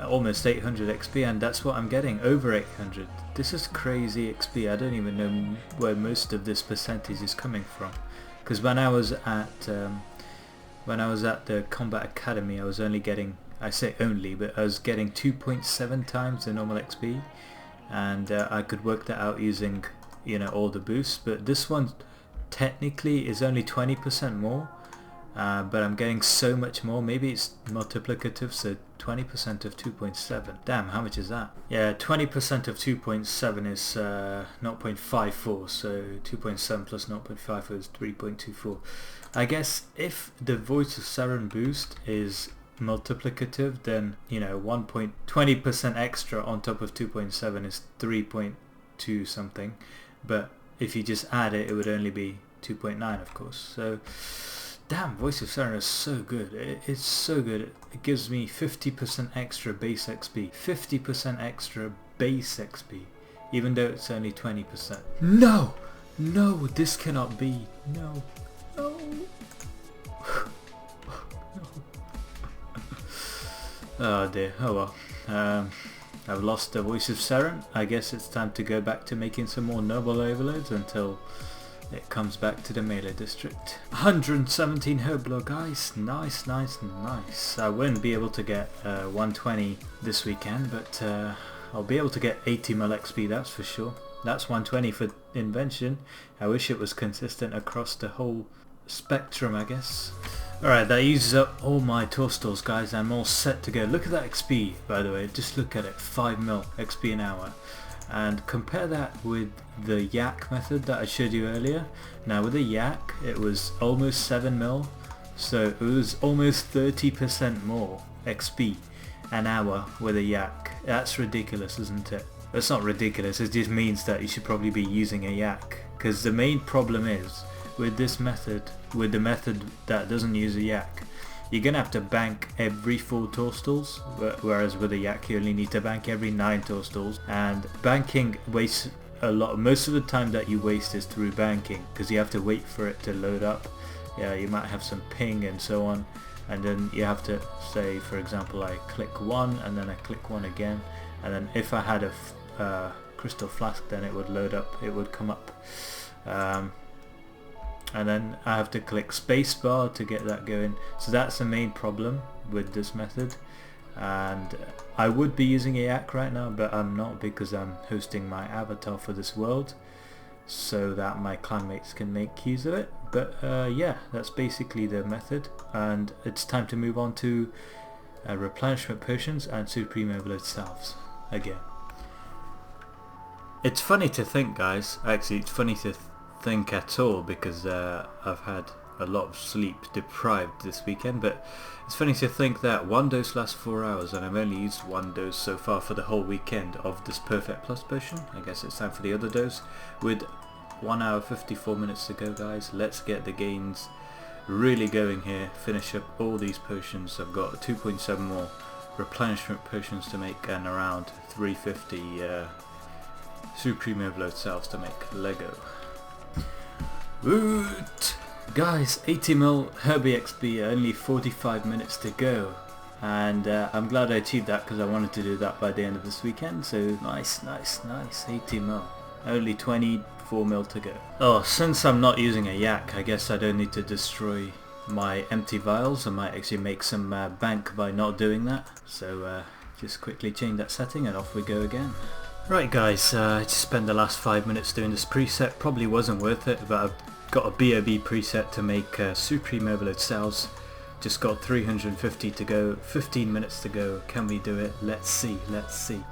almost 800 XP, and that's what I'm getting, over 800. This is crazy XP. I don't even know where most of this percentage is coming from, because when I was at the Combat Academy, I was only getting, I say only, but I was getting 2.7 times the normal XP. And I could work that out using, you know, all the boosts, but this one technically is only 20% more, but I'm getting so much more. Maybe it's multiplicative, so 20% of 2.7. Damn, how much is that? Yeah, 20% of 2.7 is 0.54, so 2.7 plus 0.54 is 3.24. I guess if the Voice of Saren boost is multiplicative, then, you know, 20% extra on top of 2.7 is 3.2 something, but if you just add it, it would only be 2.9, of course. So damn, Voice of Saren is so good. It's so good. It gives me 50% extra base XP, 50% extra base XP, even though it's only 20%. No, this cannot be. No. Oh dear, oh well. I've lost the Voice of Saren. I guess it's time to go back to making some more noble overloads until it comes back to the Melee District. 117 Herblore, guys. Nice. I won't be able to get 120 this weekend, but I'll be able to get 80 mil XP, that's for sure. That's 120 for Invention. I wish it was consistent across the whole spectrum, I guess. Alright, that uses up all my toastals, guys. I'm all set to go. Look at that XP, by the way. Just look at it. 5 mil XP an hour. And compare that with the yak method that I showed you earlier. Now with the yak, it was almost 7 mil. So it was almost 30% more XP an hour with a yak. That's ridiculous, isn't it? It's not ridiculous. It just means that you should probably be using a yak. Because the main problem is, with this method, with the method that doesn't use a yak, you're gonna have to bank every 4 toastals, whereas with a yak you only need to bank every 9 toastals, and banking wastes a lot. Most of the time that you waste is through banking, because you have to wait for it to load up. Yeah, you might have some ping and so on, and then you have to say, for example, I click 1 and then I click 1 again, and then if I had a crystal flask, then it would load up, it would come up. And then I have to click spacebar to get that going. So that's the main problem with this method, and I would be using a yak right now, but I'm not, because I'm hosting my avatar for this world so that my clanmates can make use of it. But yeah, that's basically the method, and it's time to move on to replenishment potions and Supreme Overload salves again. It's funny to think, guys, actually it's funny to think at all, because I've had a lot of sleep deprived this weekend, but it's funny to think that 1 dose lasts 4 hours and I've only used 1 dose so far for the whole weekend of this Perfect Plus potion. I guess it's time for the other dose. With 1 hour 54 minutes to go, guys, let's get the Gainz really going here, finish up all these potions. I've got 2.7 more replenishment potions to make and around 350 Supreme Overload cells to make. Lego. Woot! Guys, 80 mil Herbie XP, only 45 minutes to go. and I'm glad I achieved that because I wanted to do that by the end of this weekend. So nice, 80 mil, only 24 mil to go. Oh, since I'm not using a yak, I guess I don't need to destroy my empty vials. I might actually make some bank by not doing that. So just quickly change that setting and off we go again. Right guys, I just spent the last 5 minutes doing this preset. Probably wasn't worth it, but I've got a BOB preset to make Supreme Overload cells. Just got 350 to go, 15 minutes to go. Can we do it? Let's see.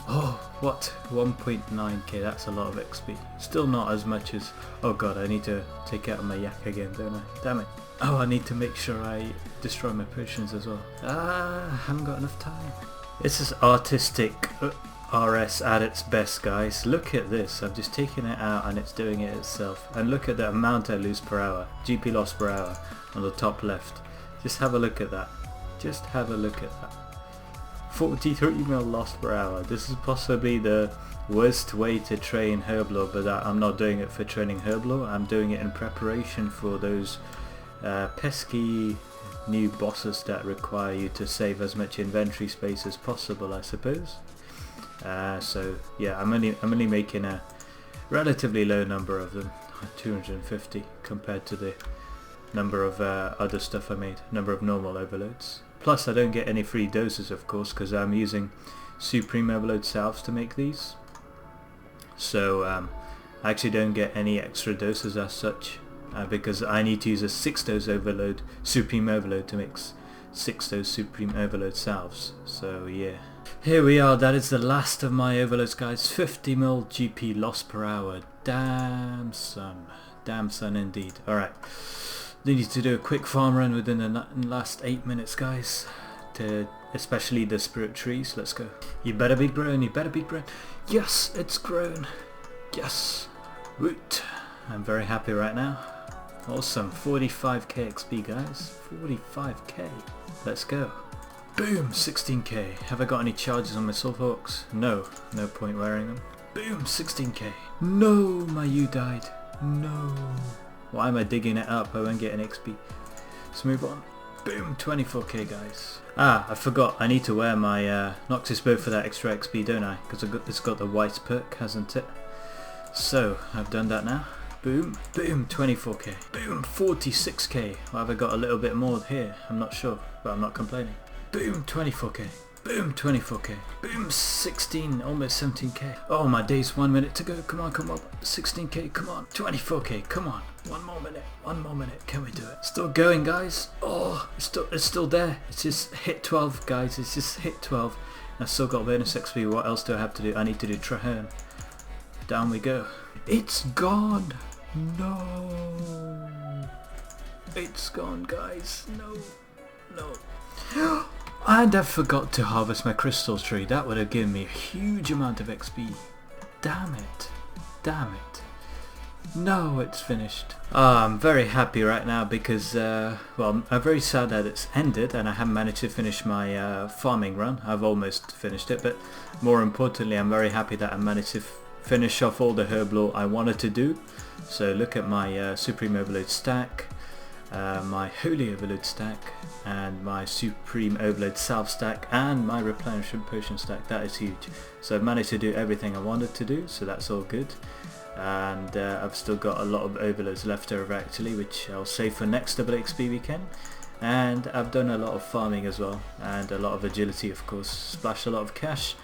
Oh, what? 1.9k, that's a lot of XP. Still not as much as... Oh god, I need to take out my yak again, don't I? Damn it. Oh, I need to make sure I destroy my potions as well. I haven't got enough time. This is artistic RS at its best, guys. Look at this. I've just taken it out and it's doing it itself. And look at the amount I lose per hour. GP loss per hour on the top left. Just have a look at that. Just have a look at that. 43 mil loss per hour. This is possibly the worst way to train Herblore, but I'm not doing it for training Herblore. I'm doing it in preparation for those pesky new bosses that require you to save as much inventory space as possible, I suppose. So yeah, I'm only making a relatively low number of them, 250 compared to the number of other stuff I made, number of normal overloads. Plus I don't get any free doses, of course, because I'm using Supreme Overload salves to make these. So I actually don't get any extra doses as such, because I need to use a 6-dose overload, Supreme Overload, to mix 6-dose Supreme Overload salves. So yeah. Here we are, that is the last of my overloads, guys. 50 mil GP loss per hour. Damn son indeed. Alright, need to do a quick farm run within the last 8 minutes, guys, to especially the spirit trees. Let's go. You better be grown, Yes, it's grown. Yes. Woot. I'm very happy right now. Awesome. 45k XP, guys. 45k. Let's go. Boom, 16k. Have I got any charges on my Silverhawks? No, no point wearing them. Boom, 16k. No, my U died. No. Why am I digging it up? I won't get an XP. Let's move on. Boom, 24k, guys. Ah, I forgot. I need to wear my Noxus bow for that extra XP, don't I? Because it's got the white perk, hasn't it? So, I've done that now. Boom, boom, 24k. Boom, 46k. Well, have I got a little bit more here? I'm not sure, but I'm not complaining. Boom, 24k. Boom, 24k. Boom, 16, almost 17k. Oh, my days, 1 minute to go. Come on, 16k, come on. 24k, come on. One more minute. Can we do it? Still going, guys. Oh, it's still there. It's just hit 12, guys. It's just hit 12. I've still got bonus XP. What else do I have to do? I need to do Traherne. Down we go. It's gone. No. It's gone, guys. No. And I forgot to harvest my crystal tree. That would have given me a huge amount of XP. Damn it. No, it's finished. I'm very happy right now because, well, I'm very sad that it's ended and I haven't managed to finish my farming run. I've almost finished it, but more importantly, I'm very happy that I managed to finish off all the Herblore I wanted to do. So look at my Supreme Overload stack, my Holy Overload stack, and my Supreme Overload Salve stack, and my Replenishment Potion stack. That is huge. So I've managed to do everything I wanted to do, so that's all good. And I've still got a lot of overloads left over actually, which I'll save for next double XP weekend. And I've done a lot of farming as well, and a lot of agility, of course, splashed a lot of cash.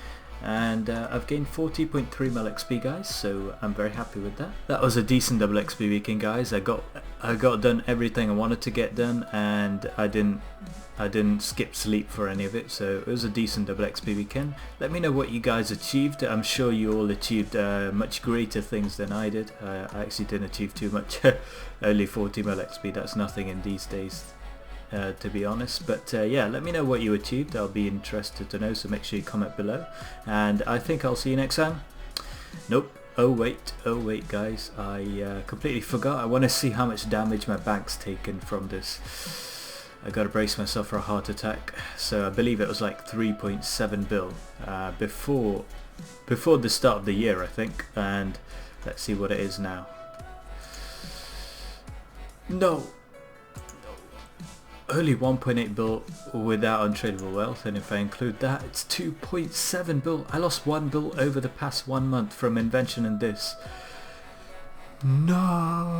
And I've gained 40.3 mil XP, guys, so I'm very happy with that. That was a decent double XP weekend, guys. I got done everything I wanted to get done, and I didn't skip sleep for any of it, so it was a decent double XP weekend. Let me know what you guys achieved. I'm sure you all achieved much greater things than I did. I actually didn't achieve too much. Only 40 mil XP, that's nothing in these days, to be honest. But yeah, let me know what you achieved. I'll be interested to know, so make sure you comment below. And I think I'll see you next time. Nope. Oh wait, guys, I completely forgot. I want to see how much damage my bank's taken from this. I gotta brace myself for a heart attack. So I believe it was like 3.7 bill before the start of the year, I think. And let's see what it is now. No. only 1.8 bill without untradeable wealth, and if I include that it's 2.7 bill. I lost 1 bill over the past 1 month from invention in this. No.